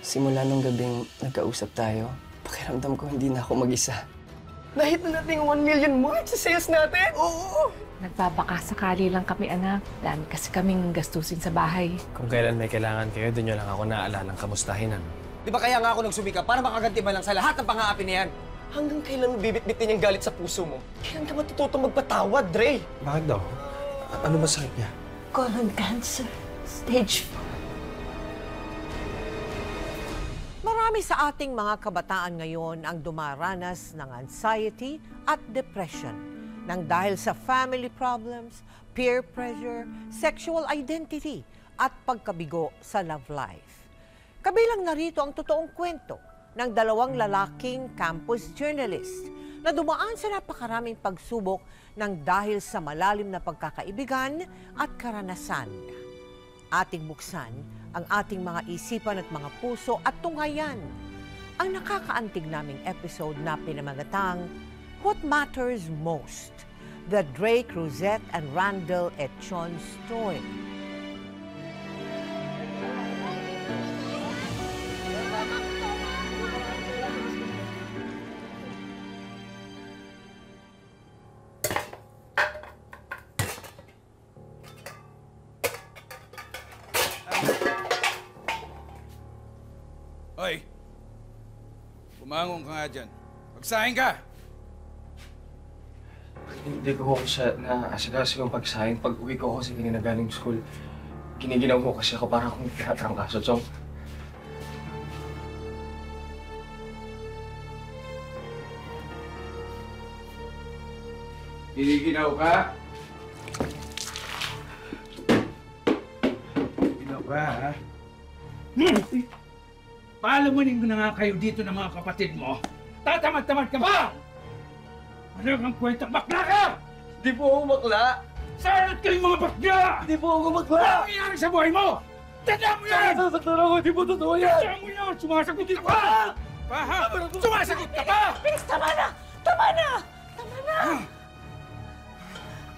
Simula nung gabing nagkausap tayo, pakiramdam ko hindi na ako mag-isa. Nahit na natin yung 1 million mark sa sales natin! Oo! Nagbabakasakali lang kami, anak. Dami kasi kaming gastusin sa bahay. Kung kailan may kailangan kayo, doon nyo lang ako naalalang kamustahin, ano? Di ba kaya nga ako nagsumika para makagantiman lang sa lahat ng pang-aapi na yan? Hanggang kailan mo bibit-bitin yung galit sa puso mo? Kailan ka matututong magpatawad, Dre? Bakit daw? Ano ba sakit niya? Colon cancer. Stage 4. Marami sa ating mga kabataan ngayon ang dumaranas ng anxiety at depression nang dahil sa family problems, peer pressure, sexual identity at pagkabigo sa love life. Kabilang narito ang totoong kwento ng 2 lalaking campus journalist na dumaan sa napakaraming pagsubok ng dahil sa malalim na pagkakaibigan at karanasan. Ating buksan ang ating mga isipan at mga puso at tunghayan ang nakakaantig naming episode na pinamagatang What Matters Most? The Drake, Rosette, and Randall Echon Story. Hoy! Bumangon ka nga dyan. Magsahin ka! Hindi ko siya naasikaso yung pagsahin. Pag uwi ko kasi kanina galing school, giniginaw ko kasi ako para akong tinatrangkaso, Chong. Giniginaw ka? Giniginaw ka, ha? Paalamunin ko na nga kayo dito ng mga kapatid mo. Tatamad-tamad ka ba? Ano kang kwentang bakla ka? Di po ako bakla! Saan kayong mga bakla? Di po ako bakla! Ano ang nangyari sa buhay mo? Tandaan mo yan! Sasaktan ako! Di po totoo yan! Tandaan mo yan! Sumasagot ka pa! Ha? Sumasagot ka pa! Bilis, tama na! Tama na! Tama na!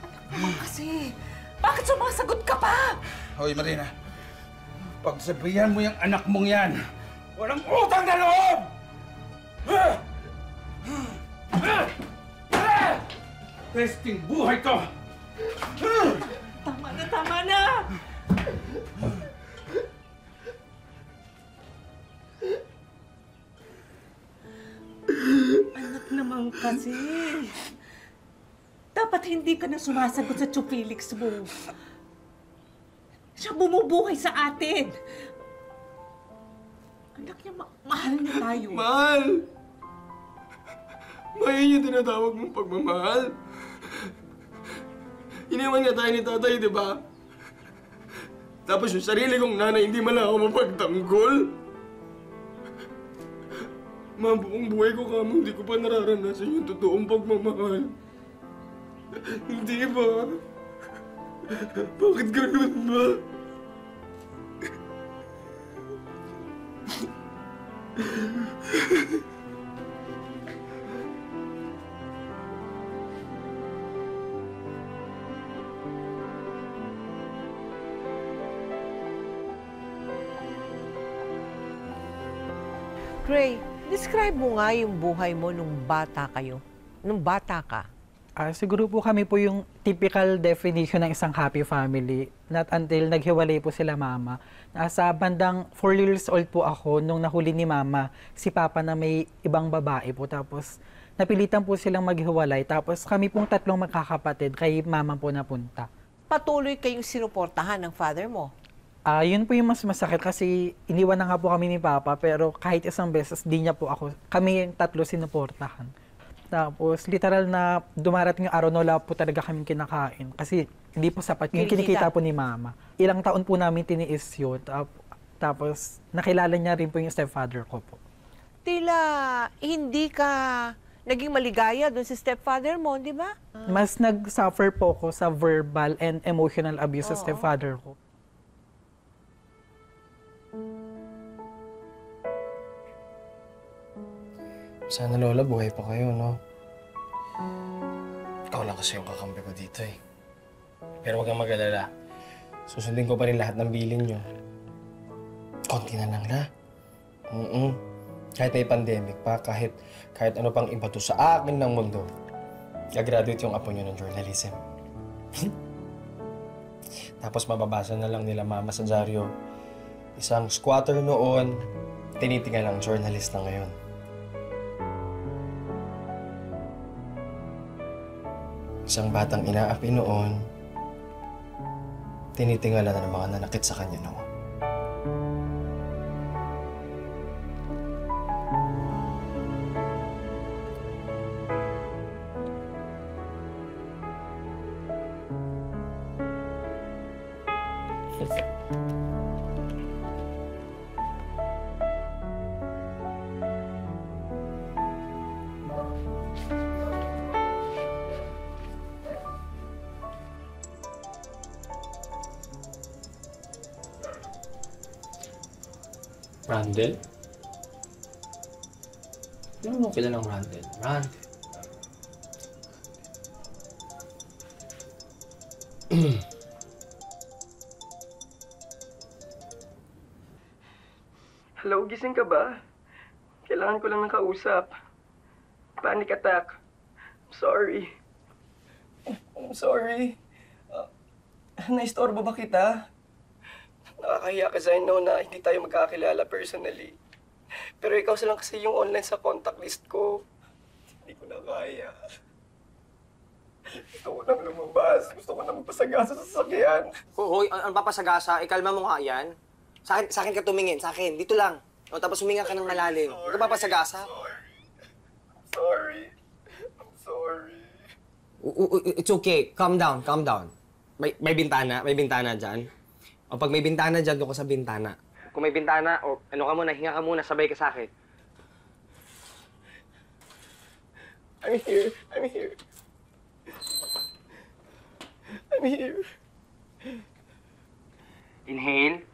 Anak naman kasi, bakit sumasagot ka pa? Hoy, Marina. Pagsabihan mo yung anak mong yan, walang utang na loob! Testing buhay ko! Tama na, tama na! Anak naman kasi. Dapat hindi ka na sumasagot sa Chupilix mo. Siya bumubuhay sa atin. Anak niya, mahal niya tayo. Mahal! Mahal yung tinatawag mong pagmamahal. Iniwan nga tayo ni tatay, di ba? Tapos yung sarili kong nanay, hindi man lang ako mapagtanggol. Buong buhay ko kamo, hindi ko pa nararanasan yung totoong pagmamahal. Hindi ba? Bakit ganun ba? Gray, describe mo nga yung buhay mo nung bata kayo. Nung bata ka. Siguro po kami po yung typical definition ng isang happy family. Not until naghiwalay po sila mama. Nasa bandang 4 years old po ako nung nahuli ni mama si papa na may ibang babae po. Tapos napilitan po silang maghiwalay. Tapos kami pong 3 magkakapatid kay mama po napunta. Patuloy kayong sinuportahan ng father mo. Yun po yung mas masakit kasi iniwan na nga po kami ni papa pero kahit isang beses di niya po kami yung 3 sinuportahan. Tapos literal na dumarating yung araw na wala po talaga kaming kinakain kasi hindi po sapat yung kinikita po ni mama. Ilang taon po namin tiniis yun. Tapos nakilala niya rin po yung stepfather ko po. Tila hindi ka naging maligaya doon sa stepfather mo, di ba? Mas nag-suffer po ako sa verbal and emotional abuse sa stepfather ko. Sana, Lola, buhay pa kayo, no? Ikaw lang kasi yung kakampi ko dito, eh. Pero huwag kang mag-alala. Susundin ko pa rin lahat ng bilin nyo. Konti na lang, na. Mm-mm. Kahit may pandemic pa, kahit ano pang iba to sa akin ng mundo, gagraduate yung apo niyo ng journalism. Tapos mababasa na lang nila mama sa dyaryo, isang squatter noon, tinitingal ang journalist na ngayon. Isang batang inaapi noon, tinitingala na ng mga nanakit sa kanya noon. Randall? Hindi mo kilalang Randall. Randall. Hello, gising ka ba? Kailangan ko lang ng kausap. Panic attack. I'm sorry. I'm sorry. Naistorbo ba kita? Nakakahiya kasi I know na hindi tayo magkakilala personally. Pero ikaw lang kasi yung online sa contact list ko. Hindi ko na kaya. Gusto ko nang lumabas. Gusto ko nang magpasagasa sa sasakyan. Hoy, ang papasagasa, ikalma mo nga yan. Sa akin ka tumingin, sa akin. Dito lang. O, tapos huminga ka ng malalim. Huwag ka papasagasa. Sorry. I'm sorry. It's okay. Calm down, calm down. May bintana dyan. O pag may bintana dyan, doon ka sa bintana. Kung may bintana, o ano ka muna, hinga ka muna, sabay ka sa akin. I'm here. I'm here. I'm here. Inhale.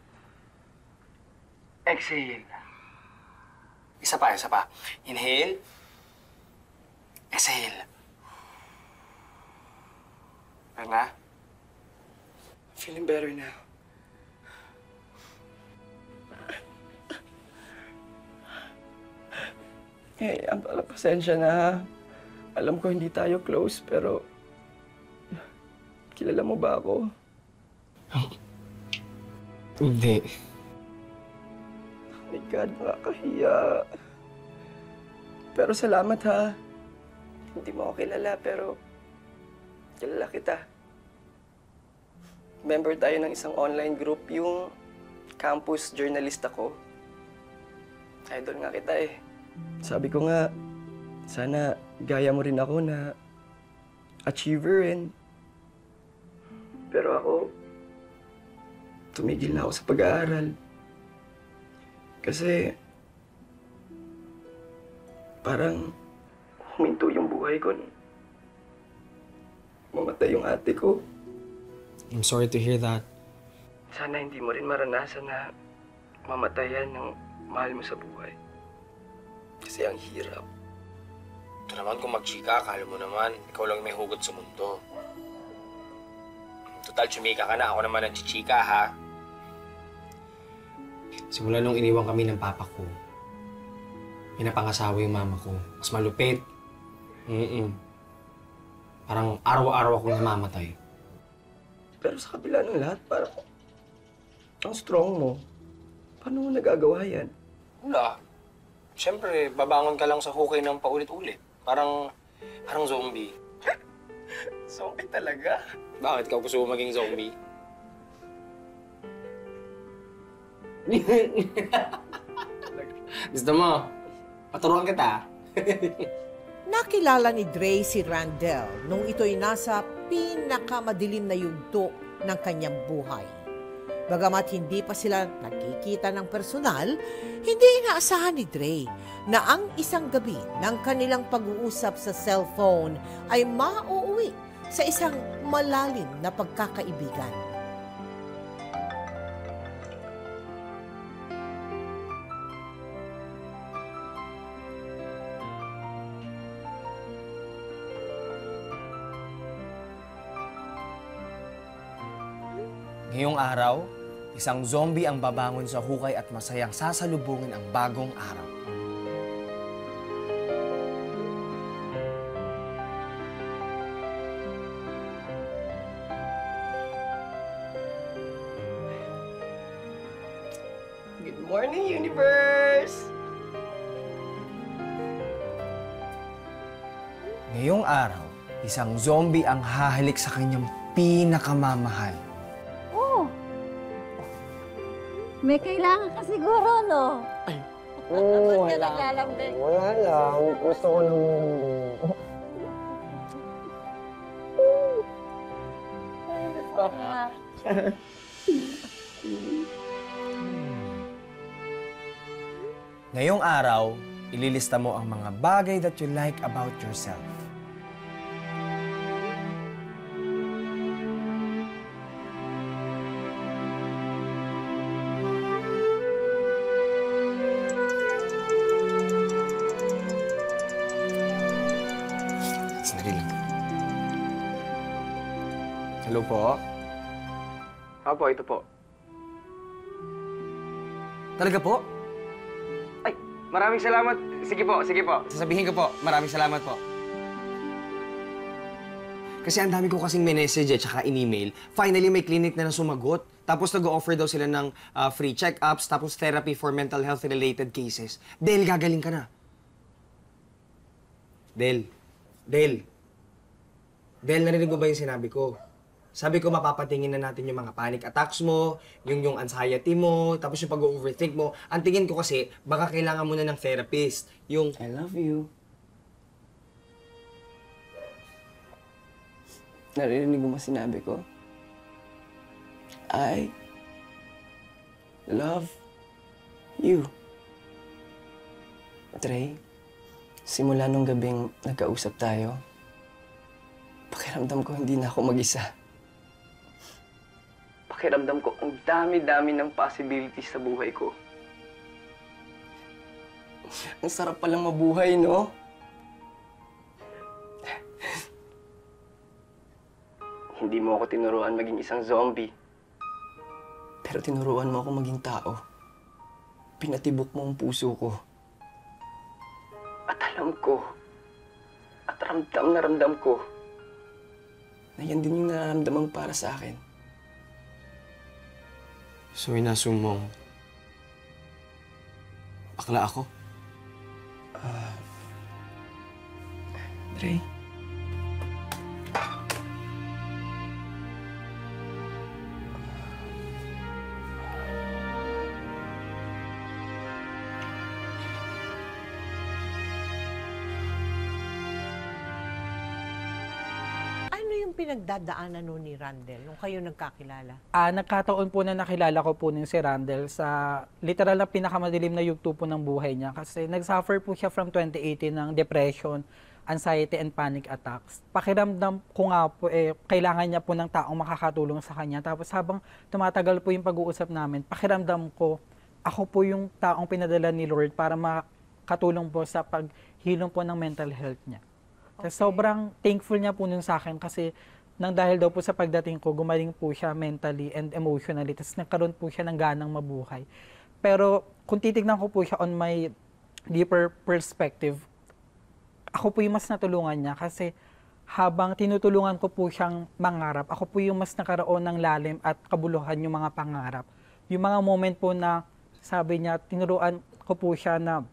Exhale. Isa pa. Inhale. Exhale. Ano na? Feeling better now. Eh, pasensya na ha. Alam ko hindi tayo close, pero... Kilala mo ba ako? Hindi. Oh my God, nakakahiya. Pero salamat ha. Hindi mo ako kilala, pero... Kilala kita. Member tayo ng isang online group, yung campus journalist ako. Idol nga kita eh. Sabi ko nga, sana gaya mo rin ako na achiever rin. Pero ako, tumigil na ako sa pag-aaral. Kasi, parang huminto yung buhay ko. Mamatay yung ate ko. I'm sorry to hear that. Sana hindi mo rin maranasan na mamatayan ng mahal mo sa buhay. Kasi ang hirap. Ito naman kung mag-chika, akala mo naman, ikaw lang may hugot sa mundo. Total, chumika ka na. Ako naman ang chichika, ha? Simula nung iniwan kami ng papa ko, pinapangasawa yung mama ko. Mas malupit. Parang araw-araw akong namamatay. Pero sa kabila ng lahat, parang ang strong mo. Paano mo nagagawa yan? Wala. Siyempre, babangon ka lang sa hukay ng paulit-ulit. Parang zombie. Zombie talaga? Bakit? Ikaw gusto mo maging zombie? Gusto mo? Paturuan kita. Nakilala ni Dre si Randall nung ito'y nasa pinakamadilim na yugto ng kanyang buhay. Bagamat hindi pa sila nagkikita ng personal, hindi inaasahan ni Dre na ang isang gabi ng kanilang pag-uusap sa cellphone ay mauuwi sa isang malalim na pagkakaibigan. Ngayong araw, isang zombie ang babangon sa hukay at masayang sasalubungin ang bagong araw. Good morning, universe! Ngayong araw, isang zombie ang hahalik sa kanyang pinakamamahal. Oh! May kailangan ka siguro, no? Oo, Ba't ka naglalambing? Wala lang. Gusto ko lang... Ngayong araw, ililista mo ang mga bagay that you like about yourself. Sandali lang. Hello po? Opo, ito po. Talaga po? Ay, maraming salamat. Sige po, sige po. Sasabihin ko po, maraming salamat po. Kasi ang dami ko kasing message tsaka in-email. Finally, may clinic na sumagot. Tapos nag-offer daw sila ng free check-ups, tapos therapy for mental health-related cases. Del, gagaling ka na. Del. Del, narinig mo ba yung sinabi ko? Sabi ko, mapapatingin na natin yung mga panic attacks mo, yung anxiety mo, tapos yung pag-overthink mo. Ang tingin ko kasi, baka kailangan mo na ng therapist. Yung, I love you. Naririnig mo sinabi ko? I love you. Trey, simula nung gabing nagkausap tayo, pakiramdam ko hindi na ako mag-isa. Pakiramdam ko ang dami-dami ng possibilities sa buhay ko. Ang sarap palang mabuhay, no? Hindi mo ako tinuruan maging isang zombie. Pero tinuruan mo ako maging tao. Pinatibok mo ang puso ko. At alam ko, at ramdam na ramdam ko, na yan din yung nararamdamang para sa akin. so inassume mong bakla ako? Dre? Ano yung pinagdadaanan nun ni Randel nung kayo nagkakilala? Nagkataon po na nakilala ko po si Randel sa literal na pinakamadilim na yugto po ng buhay niya kasi nagsuffer po siya from 2018 ng depression, anxiety, and panic attacks. Pakiramdam ko nga po, kailangan niya po ng taong makakatulong sa kanya. Tapos habang tumatagal po yung pag-uusap namin, pakiramdam ko, ako po yung taong pinadala ni Lord para makatulong po sa paghilom po ng mental health niya. Okay. Sobrang thankful niya po nun sa akin kasi nang dahil daw po sa pagdating ko, gumaling po siya mentally and emotionally. Tapos nagkaroon po siya ng ganang mabuhay. Pero kung titignan ko po siya on my deeper perspective, ako po yung mas natulungan niya kasi habang tinutulungan ko po siyang mangarap, ako po yung mas nakaroon ng lalim at kabuluhan yung mga pangarap. Yung mga moment po na sabi niya, tinuruan ko po siya na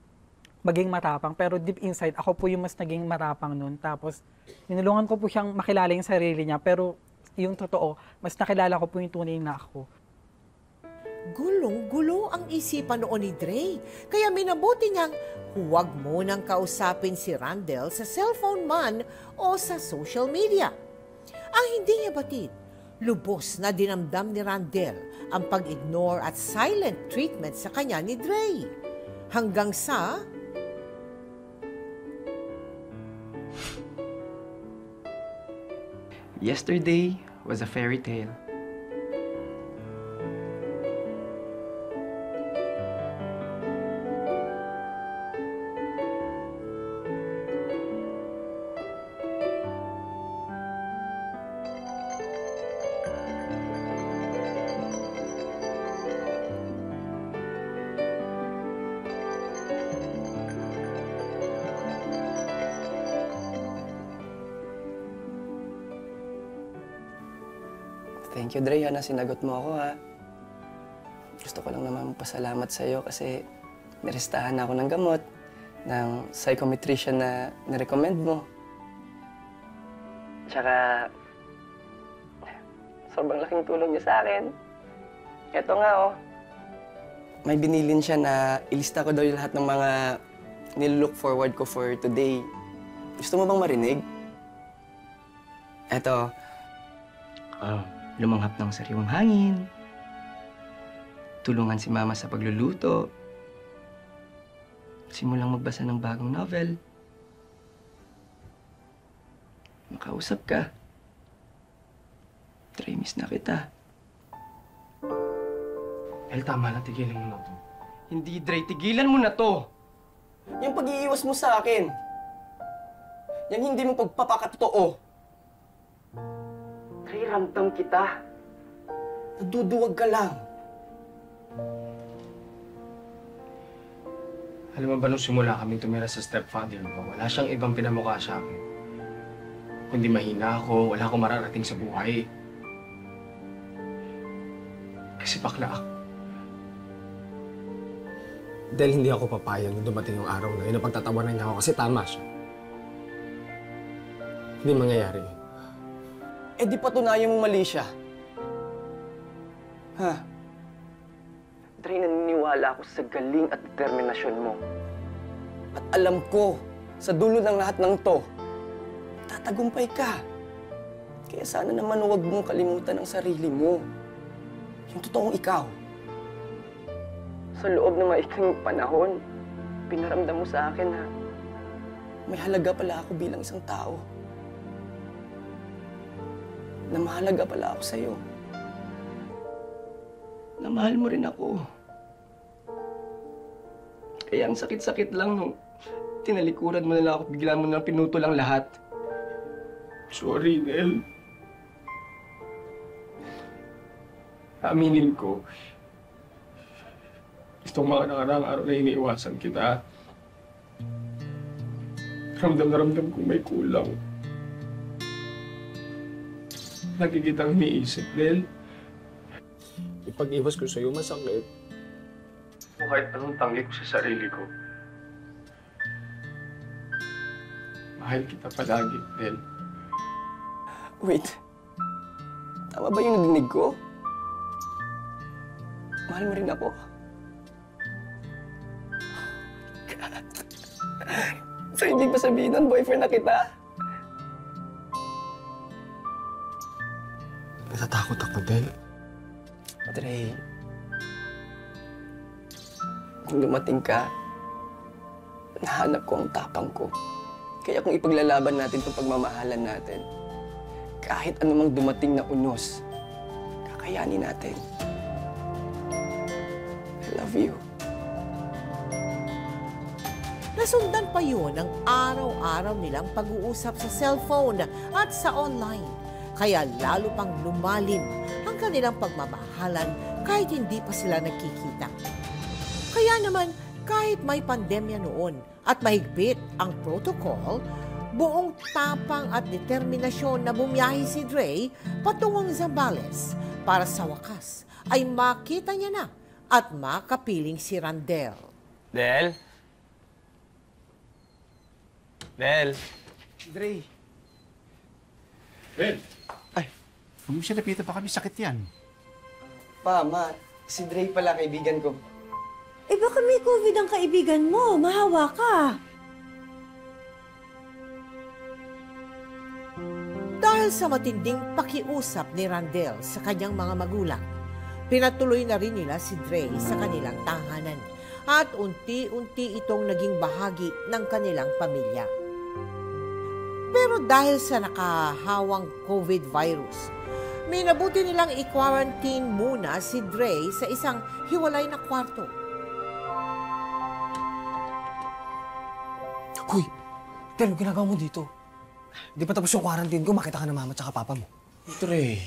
maging matapang. Pero deep inside, ako po yung mas naging matapang nun. Tapos, tinulungan ko po siyang makilala yung sarili niya. Pero yung totoo, mas nakilala ko po yung tunay na ako. Gulong-gulo ang isipan noon ni Dre. Kaya minabuti niyang huwag munang kausapin si Randel sa cellphone man o sa social media. Ang hindi niya batid, lubos na dinamdam ni Randel ang pag-ignore at silent treatment sa kanya ni Dre. Hanggang sa... Yesterday was a fairy tale. Thank you, Dre, na sinagot mo ako, ha. Gusto ko lang naman pasalamat sa'yo kasi nirestahan ako ng gamot ng psychometrician na nirecommend mo. Tsaka, sobrang laking tulong niya sa akin. Eto nga, oh. May binilin siya na ilista ko daw yung lahat ng mga nilook forward ko for today. Gusto mo bang marinig? Eto, lumanghap ng sariwang hangin. Tulungan si Mama sa pagluluto. Simulang magbasa ng bagong novel. Makausap ka. Dre, miss na kita. El, tama na. Tigilan mo na to. Hindi, Dre. Tigilan mo na to. Yung pag-iiwas mo sa akin. Yan hindi mo pagpapakatotoo. Dre, ramdam kita. Naduduwag ka lang. Alam mo ba, nung simula kaming tumira sa stepfather ko, wala siyang ibang pinamukha sa akin. Kundi mahina ako, wala akong mararating sa buhay. Kasi bakla ako. Dahil hindi ako papayag nung dumating yung araw na yun, na pagtatawanan niya ako kasi tama siya. Hindi mangyayari yun. Eh di patunayan mo mali siya. Ha? Dre, naniniwala ako sa galing at determinasyon mo. At alam ko, sa dulo ng lahat ng to, tatagumpay ka. Kaya sana naman huwag mong kalimutan ang sarili mo. Yung totoong ikaw. Sa loob ng maikling panahon, pinaramdam mo sa akin na may halaga pala ako bilang isang tao. Na mahalaga pala ako sa'yo. Na mahal mo rin ako. Kaya ang sakit-sakit lang nung tinalikuran mo na lang ako, bigla mo na pinutol ang lahat. Sorry, Nel. Aminin ko. Itong mga nakaraang araw na iniiwasan kita. Ramdam na ramdam kong may kulang. Lagi kitang iniisip, Nel. Ipag-iwas ko sa'yo, masakit. O kahit anong tanggi ko sa sarili ko. Mahal kita palagi, Nel. Wait. Tama ba yung nadinig ko? Mahal mo rin ako. So, ibig ba sabihin nun, boyfriend na kita? Natatakot ako, Del. Dre, kung dumating ka, nahanap ko ang tapang ko. Kaya kung ipaglalaban natin itong pagmamahalan natin, kahit anumang dumating na unos, kakayanin natin. I love you. Nasundan pa yun ang araw-araw nilang pag-uusap sa cellphone at sa online. Kaya lalo pang lumalim ang kanilang pagmamahalan kahit hindi pa sila nagkikita. Kaya naman, kahit may pandemya noon at mahigpit ang protocol, buong tapang at determinasyon na bumiyahe si Dre patungong Zambales para sa wakas ay makita niya na at makapiling si Randel. Del? Del? Dre. Ben, Ay, kung siya napitan pa kami, sakit yan. Pa, Ma, si Dre pala kaibigan ko. Eh baka may COVID ang kaibigan mo. Mahawa ka. Dahil sa matinding pakiusap ni Randel sa kanyang mga magulang, pinatuloy na rin nila si Dre sa kanilang tahanan at unti-unti itong naging bahagi ng kanilang pamilya. Pero dahil sa nakahawang COVID virus, may nabuti nilang i-quarantine muna si Dre sa isang hiwalay na kwarto. Hoy! Del, ano ginagawa mo dito? Di pa tapos yung quarantine ko, makita ka na mama at papa mo. Dre,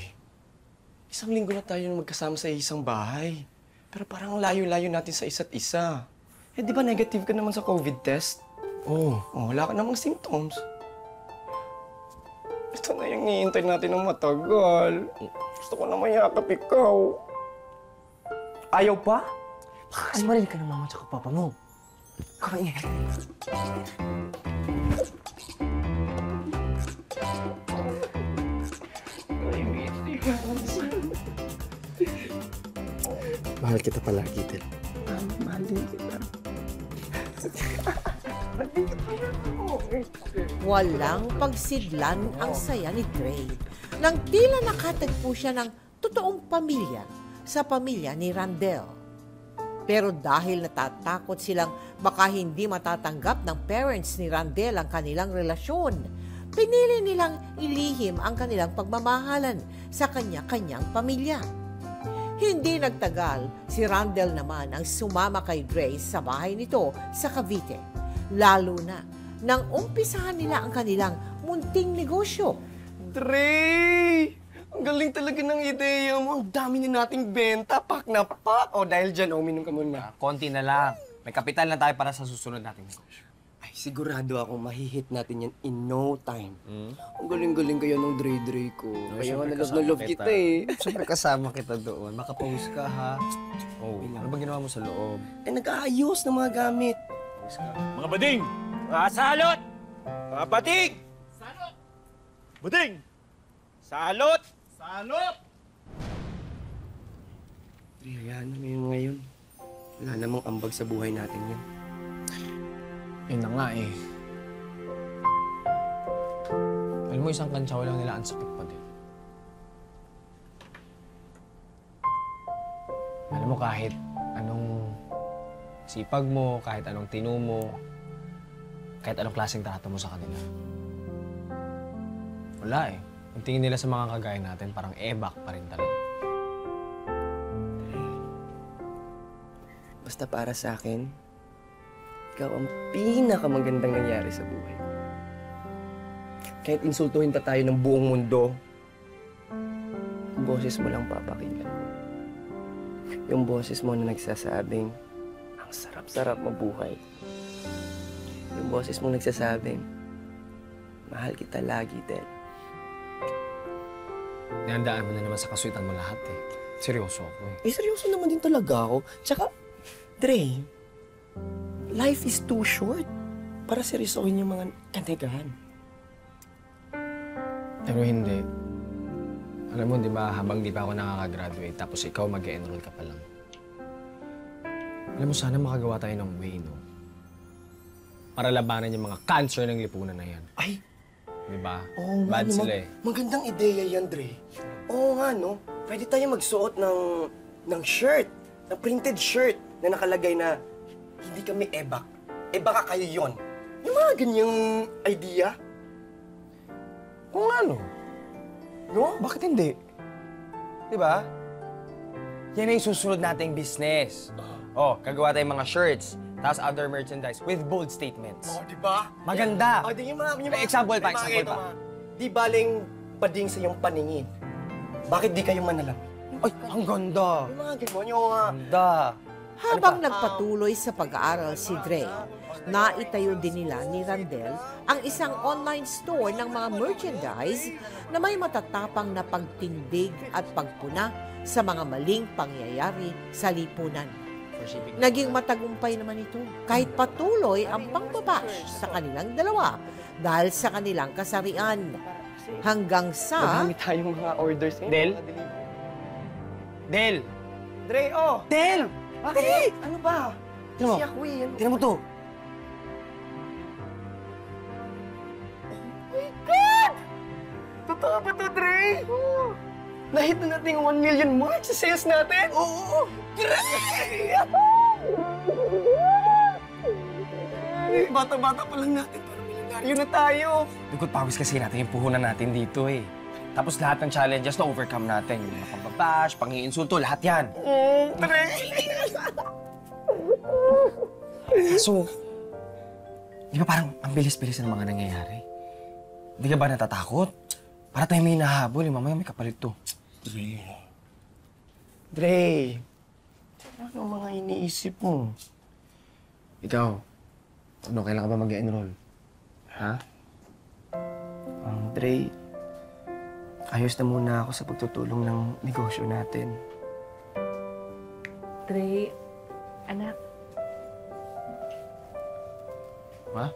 isang linggo na tayo magkasama sa isang bahay. Pero parang layo-layo natin sa isa't isa. Eh, di ba negative ka naman sa COVID test? Oo. Oh, wala ka namang symptoms. Ito na yung hihintay natin ng matagal. Gusto ko na mayakap ikaw. Ayaw pa? Kasi marinig ka ng mama at papa mo. Ikaw na Mahal kita palagi, Del. Mahal din kita. Walang pagsidlan ang saya ni Dre nang tila nakatagpo siya ng totoong pamilya sa pamilya ni Randel. Pero dahil natatakot silang baka hindi matatanggap ng parents ni Randel ang kanilang relasyon, pinili nilang ilihim ang kanilang pagmamahalan sa kanya-kanyang pamilya. Hindi nagtagal, si Randel naman ang sumama kay Dre sa bahay nito sa Cavite. Lalo na nang umpisahan nila ang kanilang munting negosyo. Dre! Ang galing talaga ng ideya mo. Ang dami na nating benta. Pak na pak. O dahil dyan, uminom ka muna. Konti na lang. May kapital na tayo para sa susunod nating negosyo. Ay, sigurado ako mahihit natin yan in no time. Ang galing-galing kayo ng Dre ko. Kaya nga na love kita eh. Siyempre kasama kita doon. Makapaus ka, ha? Oh, ano ba ginawa mo sa loob? Eh, nag-aayos ng mga gamit. Mga bading! Mga salot! Mga bading! Salot! Bading! Salot! Salot! Dre, hayaan mo yun ngayon. Wala namang ambag sa buhay natin yan. Yun na nga eh. Alam mo, isang kantsaw lang nila, ang sakit pa din. Alam mo, kahit anong sipag mo, kahit anong tinu mo, kahit anong klaseng trato mo sa kanila. Wala eh. Ang tingin nila sa mga kagaya natin, parang ebak pa rin talaga. Basta para sa akin, ikaw ang pinakamagandang nangyari sa buhay ko. Kahit insultuhin pa tayo ng buong mundo, boses mo lang papakinggan. Yung boses mo na nagsasabing, ang sarap-sarap mabuhay. Yung boses mo nagsasabing, mahal kita lagi, Del. Nihandaan mo na naman sa kasuitan mo lahat eh. Seryoso ako eh. Eh, seryoso naman din talaga ako. Tsaka, Dre, life is too short para seryosohin yung mga kantegahan. Pero hindi. Alam mo, di ba, habang di pa ako nakaka-graduate, tapos ikaw mag-enroll ka pa lang. Alam mo, sana makagawa tayo ng way, no? Para labanan yung mga cancer ng lipunan na yan. Ay! Di ba? Oo nga, Bad no, sila eh. magandang ideya yan, Dre. Oo nga, no? Pwede tayo magsuot ng shirt, ng printed shirt na nakalagay na hindi kami ebak. Baka kayo yon. Yung mga ganyang idea. Kung ano? No? Bakit hindi? Di ba? Yan ang susunod nating business. Oh, gagawa tayong mga shirts, tapos other merchandise with bold statements. Oh, di ba? Maganda! Oh, di yung mga... Example pa, may mga example ganito, pa. mga, Di baling pading sa iyong paningin. Bakit di kayo manalam? Ay, ang ganda! Yung mga ganyan, yung mga... Ganda! Habang nagpatuloy sa pag-aaral si Dre, naitayo din nila ni Randel ang isang online store ng mga merchandise na may matatapang na pagtindig at pagpuna sa mga maling pangyayari sa lipunan. Naging matagumpay naman ito kahit patuloy ang pangbabash sa kanilang dalawa dahil sa kanilang kasarian. Hanggang sa... Madami tayong mga orders. Del? Del! Dre, oh! Del! Bakit? Ano ba? Tingnan mo. Si Akwi, ano? Tingnan mo to. Totoo ba to, Dre? Oo. Nahit na natin yung 1 million mark sa sales natin? Oo! Dre! Bata-bata pa lang natin, pero milyonaryo na tayo. Dugot pawis kasi natin yung puhunan natin dito eh. Tapos lahat ng challenges na overcome natin. Yung mga pambabash, pangiinsulto, lahat yan. Dre! So, di ba parang ang bilis-bilis ng mga nangyayari? Di ka ba natatakot? Para tayo may nahabol, mamaya may kapalit to. Dre! Ano ang mga iniisip mo? Ikaw, ano, kailan ka ba mag-enroll? Ha? Dre, ayos na muna ako sa pagtutulong ng negosyo natin. Dre, anak, Ma?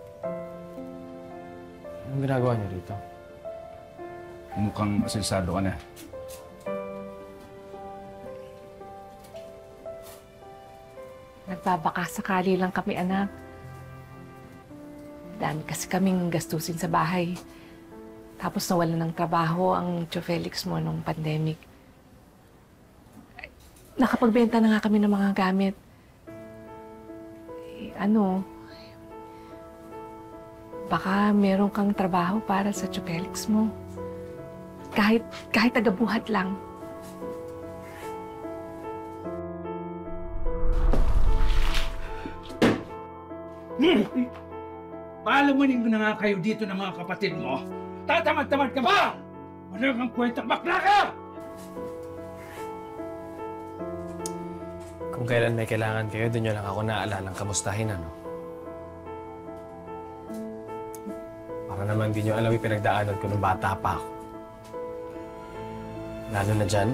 Anong ginagawa niyo dito? Mukhang asensado ka na. nagbabaka sakali lang kami, anak. Dami kasi kaming gastusin sa bahay. Tapos nawalan ng trabaho ang Tio Felix mo nung pandemic. Nakapagbenta na nga kami ng mga gamit. Baka meron kang trabaho para sa Tio Felix mo. Kahit tagabuhat lang. Paalamunin ko na nga kayo dito ng mga kapatid mo. Tatamad-tamad ka ba? Wala kang kwentang bakla ka! Kung kailan may kailangan kayo, doon nyo lang ako naalalang kamustahin, ano? Para naman di nyo alam yung pinagdaanan ko nung bata pa ako. Lalo na dyan.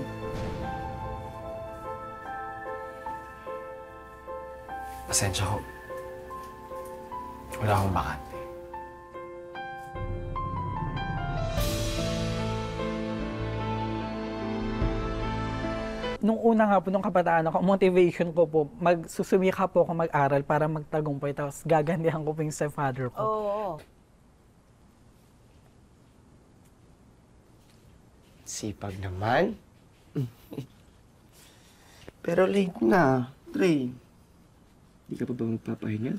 Pasensya ko. Wala akong bakante. Nung una nga po, nung kabataan ako, motivation ko po, magsusumika po ako mag-aral para magtagumpay, tapos gagandihan ko po yung stepfather ko. Oo. Sipag naman. Pero late na, Dre. Hindi ka pa ba magpapahinga?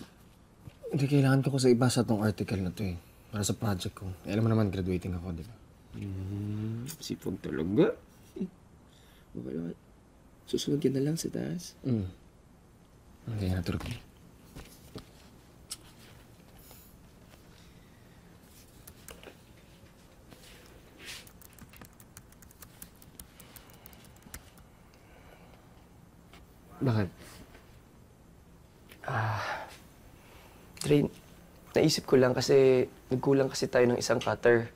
Hindi, kailangan ko sa ibasa tong article na to eh. Para sa project ko. Eh, alam mo naman, graduating ako, di ba? Sipag talaga. Okay lang. Susunod ka na lang sa taas. Hindi nga naturog ko. Bakit? Dre, naisip ko lang kasi nagkulang kasi tayo ng isang cutter.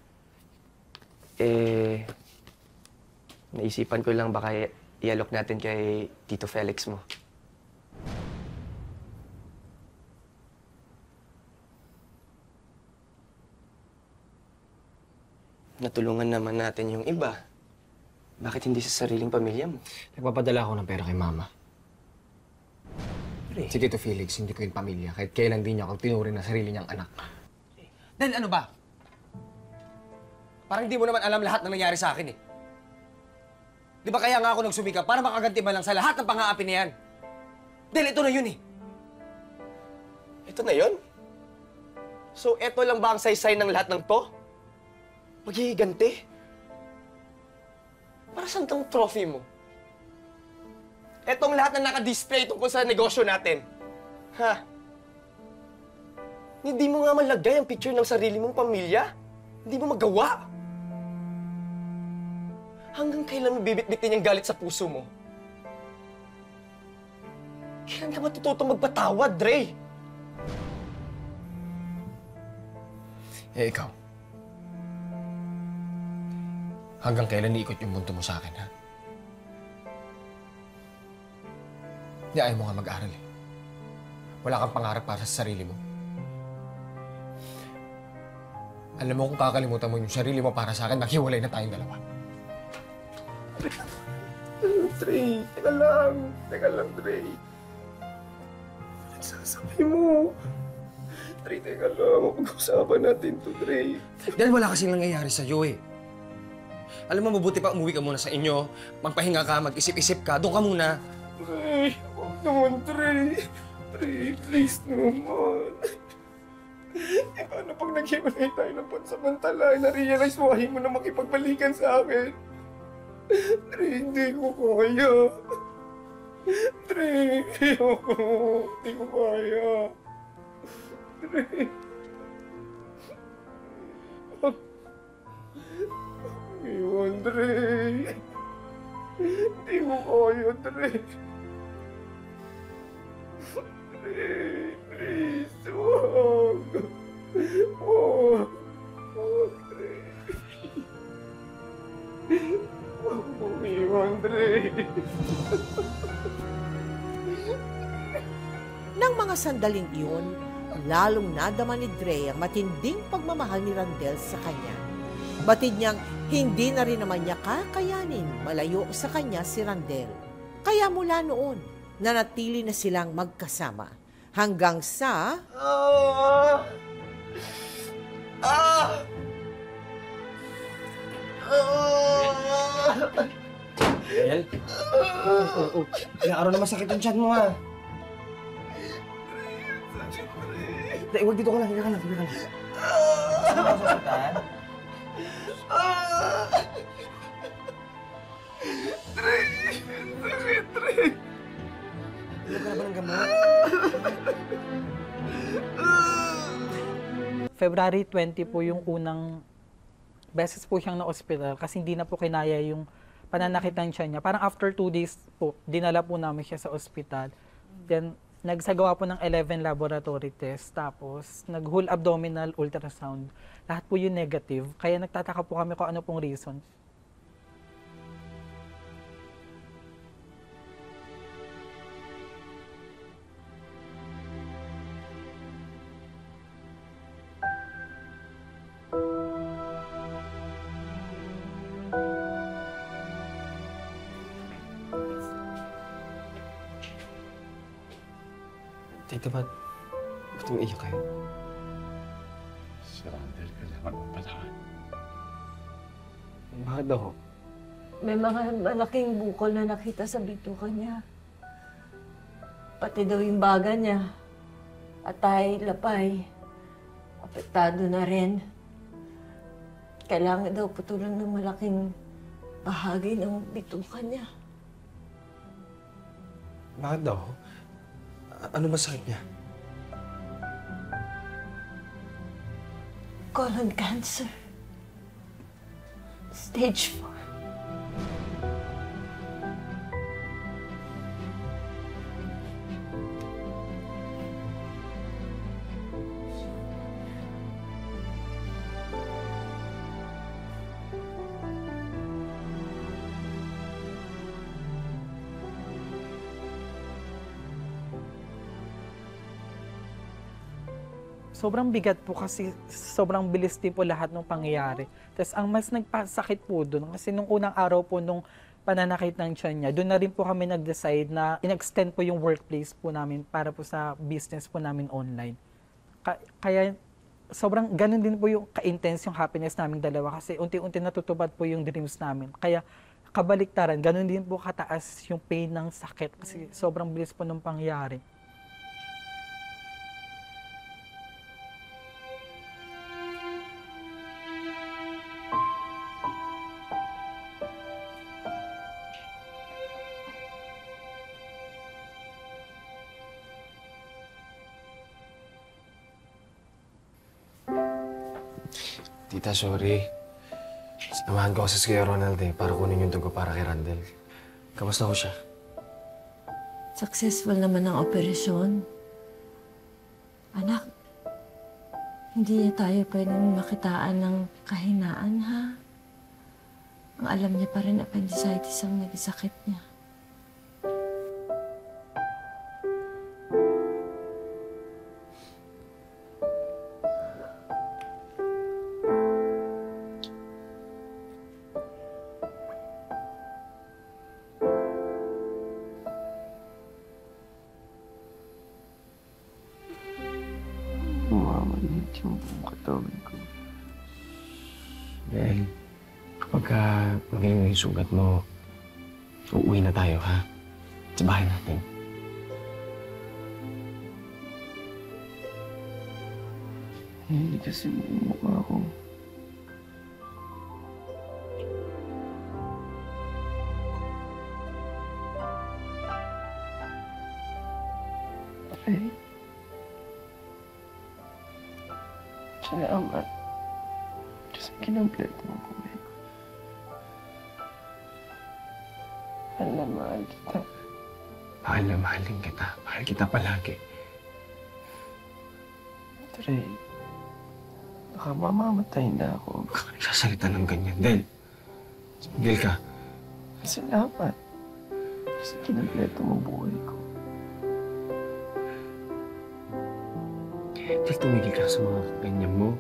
Naisipan ko lang baka ialok natin kay Tito Felix mo. Natulungan naman natin yung iba. Bakit hindi sa sariling pamilya mo? Nagpapadala ako ng pera kay Mama. Pre. Si Tito Felix, hindi ko yung pamilya. Kahit kailan din niya akong tinuring na sarili niyang anak. Dahil ano ba? Parang hindi mo naman alam lahat ng nangyari sa akin eh. Di ba kaya nga ako nagsumikap para makaganti man lang sa lahat ng pang-aapi na yan? Dahil ito na yun eh. Ito na yon. So, eto lang ba ang saysay ng lahat ng to? Maghihiganti? Para saan tong trophy mo? Etong lahat na naka-display tungkol sa negosyo natin. Ha? Hindi mo nga malagay ang picture ng sarili mong pamilya? Hindi mo magawa? Hanggang kailan mo bibit-bitin yung galit sa puso mo? Kailan ka matututong magpatawad, Dre? Eh, ikaw. Hanggang kailan iikot yung mundo mo sa akin, ha? Hindi, ayaw mo nga mag-aral eh. Wala kang pangarap para sa sarili mo. Alam mo, kung kakalimutan mo yung sarili mo para sa akin, maghiwalay na tayong dalawa. Dre, teka lang. Teka lang, Dre. Sasabi mo. Dre, teka lang. Pag-usapan natin to, Dre. Dahil wala kasing nangyayari sa'yo eh. Alam mo, mabuti pa umuwi ka muna sa inyo, magpahinga ka, mag-isip-isip ka, doon ka muna. Dre, huwag naman, Dre. Dre, please naman. Eh, paano pag naghiwalay tayo ng pansamantala, na-realize mo ayaw mo na makipagbalikan sa akin? Dre, hindi ko kaya. Dre, ayoko. Hindi ko kaya. Dre. Iwan, Dre. Hindi ko kaya, Dre. Dre, please, wag. Wag. Wag, Dre. Umiwan, Dre. Nang mga sandaling iyon, lalong nadama ni Dre ang matinding pagmamahal ni Randel sa kanya. Batid niyang hindi na rin naman niya kakayanin malayo sa kanya si Randel. Kaya mula noon, nanatili na silang magkasama. Hanggang sa... Del? Ilang araw na masakit yung tiyan mo, ha? Dahil, huwag dito ka lang, higa ka lang, higa ka lang. Saan ka sa hospital? Ilang ka na ba ng gamot? February 20 po yung unang beses po siyang na-hospital kasi hindi na po kinaya yung pananakit ng tiyan niya. Parang after 2 days po, dinala po namin siya sa ospital. Then, nagsagawa po ng 11 laboratory tests, tapos nag-whole abdominal ultrasound. Lahat po yung negative, kaya nagtataka po kami kung ano pong reason. Tita, ba't umiiyak kayo? Si Randel, kailangan mong patahan. Bakit daw? May mga malaking bukol na nakita sa bituka niya. Pati daw yung baga niya. Atay, lapay. Apektado na rin. Kailangan daw putulan ng malaking bahagi ng bituka niya. Bakit daw? Ano ba sakit niya? Colon cancer. Stage 4. Sobrang bigat po kasi sobrang bilis din po lahat ng pangyayari. Tapos ang mas nagpasakit po doon kasi nung unang araw po nung pananakit ng tiyan niya, doon na rin po kami nag-decide na in-extend po yung workplace po namin para po sa business po namin online. Kaya sobrang ganun din po yung ka-intense yung happiness namin dalawa kasi unti-unti natutupad po yung dreams namin. Kaya kabaliktaran, ganun din po kataas yung pain ng sakit kasi sobrang bilis po nung pangyayari. Tita, sorry. Sinamahan ko kasi si Kuya Ronald para kunin yung dugo para kay Randel. Kamusta ko siya? Successful naman ang operasyon. Anak, hindi niya tayo pwedeng makitaan ng kahinaan, ha? Ang alam niya pa rin appendicitis ang nagsakit niya. Mamalit yung buong katawan ko. Well, kapag magaling na yung sugat mo, uuwi na tayo, ha? Sa bahay natin. Hindi kasi mukha ko. Okay. Salamat. Kasi kinompleto mo ko eh. Mahal na mahal kita. Mahal na mahalin kita. Mahal kita palagi. Dre, baka mamamatay na ako. Baka nagsasalita ng ganyan, Del. Tumigil ka. Kasi dapat. Kasi kinampleto mo buhay ko. Del, tumigil ka sa mga ganyan mo.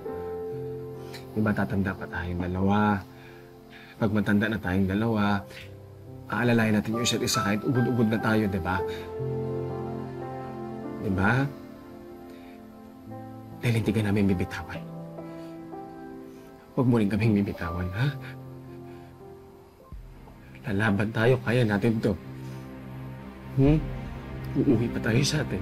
Diba tatanda pa tayong dalawa? Pag matanda na tayong dalawa, aalalayan natin yung isa't isa kahit ubod-ubod na tayo, di ba? Di ba? Dahil hindi ka namin bibitawan. Huwag mo rin kaming bibitawan, ha? Lalaban tayo, kaya natin to. Uuwi pa tayo sa atin.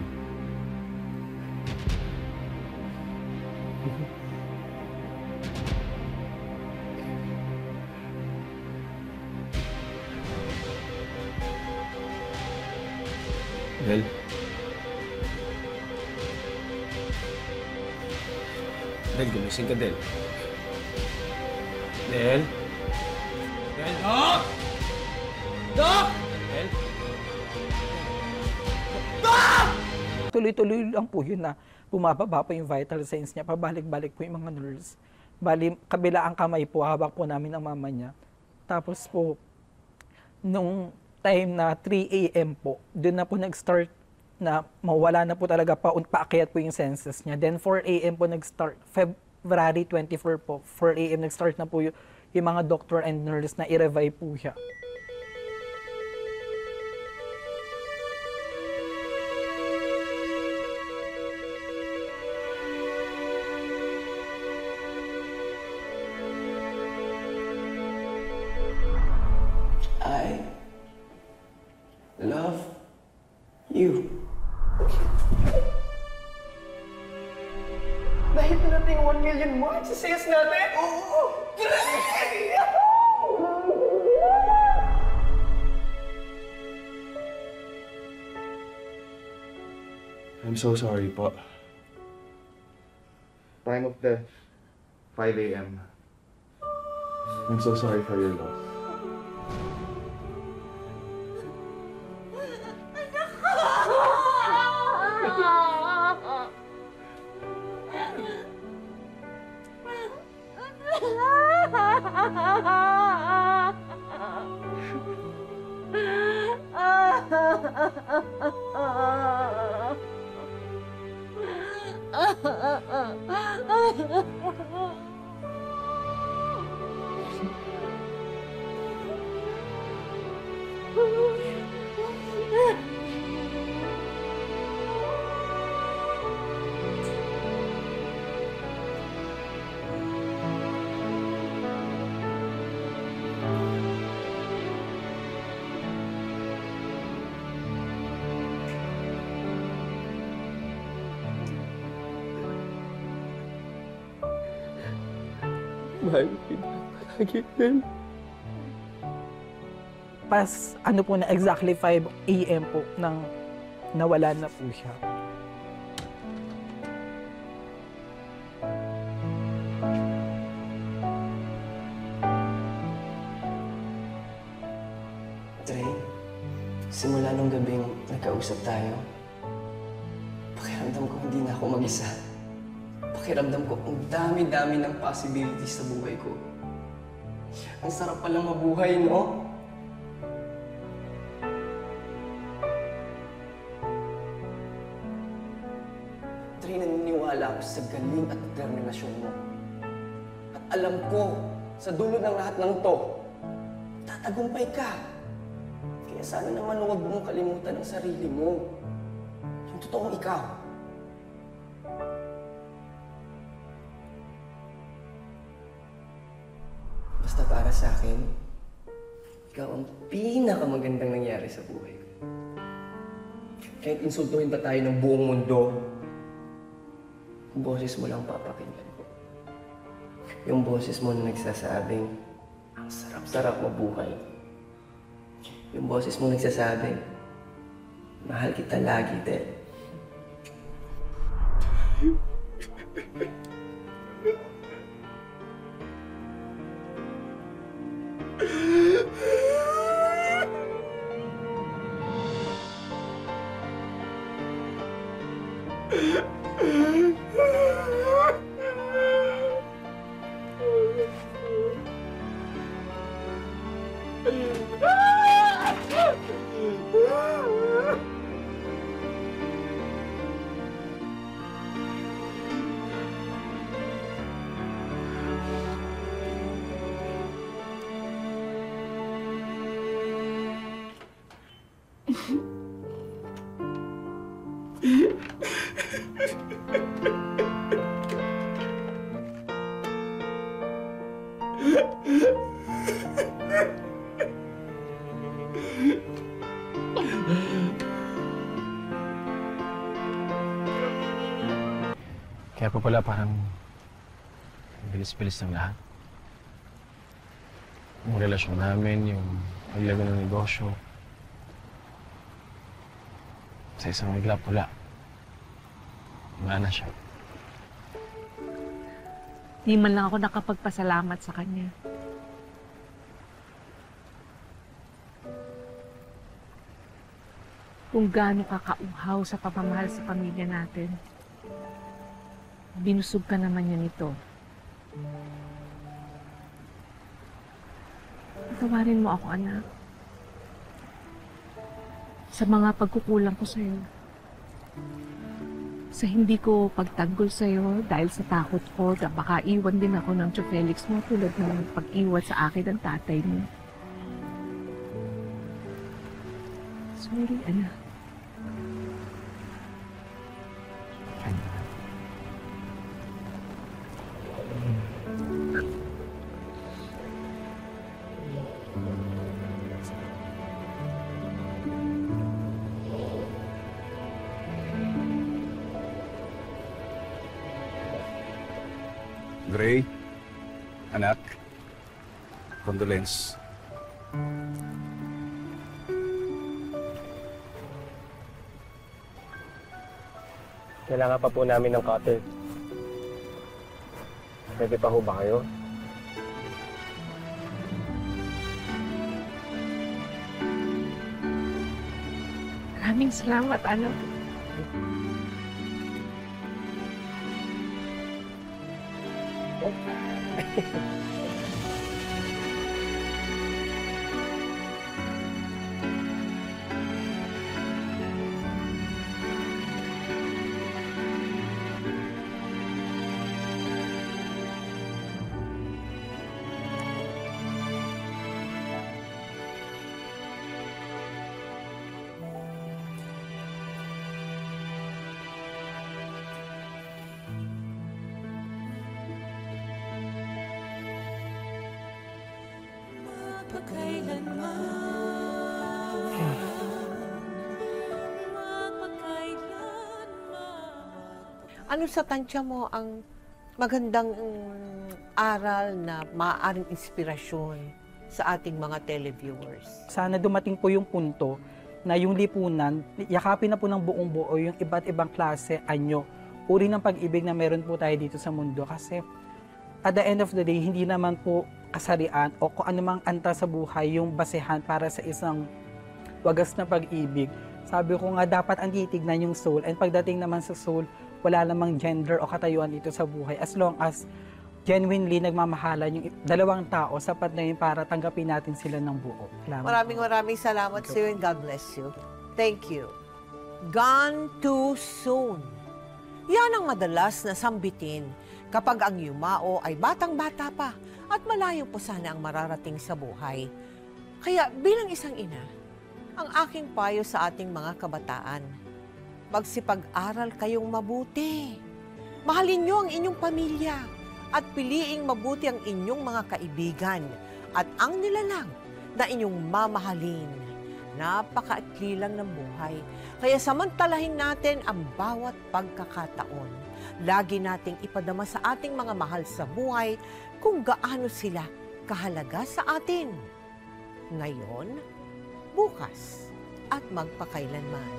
Del? Del, gumising ka, Del. Del? Del, Doc! Doc! Del? Tuloy-tuloy lang po yun na bumababa po yung vital signs niya. Pabalik-balik po yung mga nurse. Bali, kabila ang kamay po, hawak po namin ang mama niya. Tapos po, nung time na 3 a.m. po, doon na po nag-start na mawala na po talaga paakyat po yung senses niya. Then 4 a.m. po nag-start, February 24 po, 4 a.m. nag-start na po yung mga doctor and nurse na i-revive po siya. I love you. Dahil nating 1 million mark sa sales natin? Oo! I'm so sorry po. Time of death, 5 a.m. I'm so sorry for your loss. Mahal kita palagi, Del. Pas ano po na exactly 5 a.m. po nang nawala na po siya. Trey, simula nung gabing nagkausap tayo, pakiramdam ko hindi na ako mag-isa. Pakiramdam ko ang dami-dami ng possibilities sa buhay ko. Ang sarap palang mabuhay, no? Trey, naniniwala ako sa galing at determinasyon mo. At alam ko, sa dulo ng lahat ng to, tatagumpay ka. Kaya sana naman huwag mong kalimutan ang sarili mo. Yung totoong ikaw. Basta para sa akin, ikaw ang pinakamagandang nangyari sa buhay ko. Kahit insultuhin pa tayo ng buong mundo, yung boses mo lang papakinggan ko. Yung boses mo na nagsasabing, ang sarap-sarap mabuhay. Yung boses mo nagsasabing, mahal kita lagi, Del. Ah! Kaya po pala parang bilis-bilis ng lahat. Yung relasyon namin, yung paglago ng negosyo. Sa isang bigla pula, wala na siya. Di man lang ako nakapagpasalamat sa kanya. Kung gaano kakauhaw sa pamamahal sa pamilya natin. Binusog ka naman niya nito. Patawarin mo ako, anak. Sa mga pagkukulang ko sa'yo. Sa hindi ko pagtanggol sa'yo dahil sa takot ko na baka iwan din ako ng Tio Felix mo tulad ng pag-iwan sa akin ng tatay mo. Sorry, anak. Gray, anak, condolence. Kailangan pa po namin ng cutter. Pwede pa ho ba kayo? Maraming salamat, anak. Ano sa tansya mo ang magandang aral na maaaring inspirasyon sa ating mga televiewers? Sana dumating po yung punto na yung lipunan, yakapin na po ng buong buo yung iba't ibang klase, anyo, uri ng pag-ibig na meron po tayo dito sa mundo. Kasi at the end of the day, hindi naman po kasarian o kung anumang anta sa buhay yung basehan para sa isang wagas na pag-ibig. Sabi ko nga, dapat ang titignan yung soul. And pagdating naman sa soul, wala namang gender o katayuan dito sa buhay. As long as genuinely nagmamahalan yung dalawang tao, sapat na yun para tanggapin natin sila ng buo. Salamat. Maraming salamat sa iyo and God bless you. Thank you. Gone too soon. Yan ang madalas na sambitin kapag ang yumao ay batang-bata pa at malayo po sana ang mararating sa buhay. Kaya bilang isang ina, ang aking payo sa ating mga kabataan, magsipag-aral kayong mabuti. Mahalin niyo ang inyong pamilya at piliing mabuti ang inyong mga kaibigan at ang nilalang na inyong mamahalin. Napakaikli lang ng buhay. Kaya samantalahin natin ang bawat pagkakataon. Lagi nating ipadama sa ating mga mahal sa buhay kung gaano sila kahalaga sa atin. Ngayon, bukas, at magpakailanman.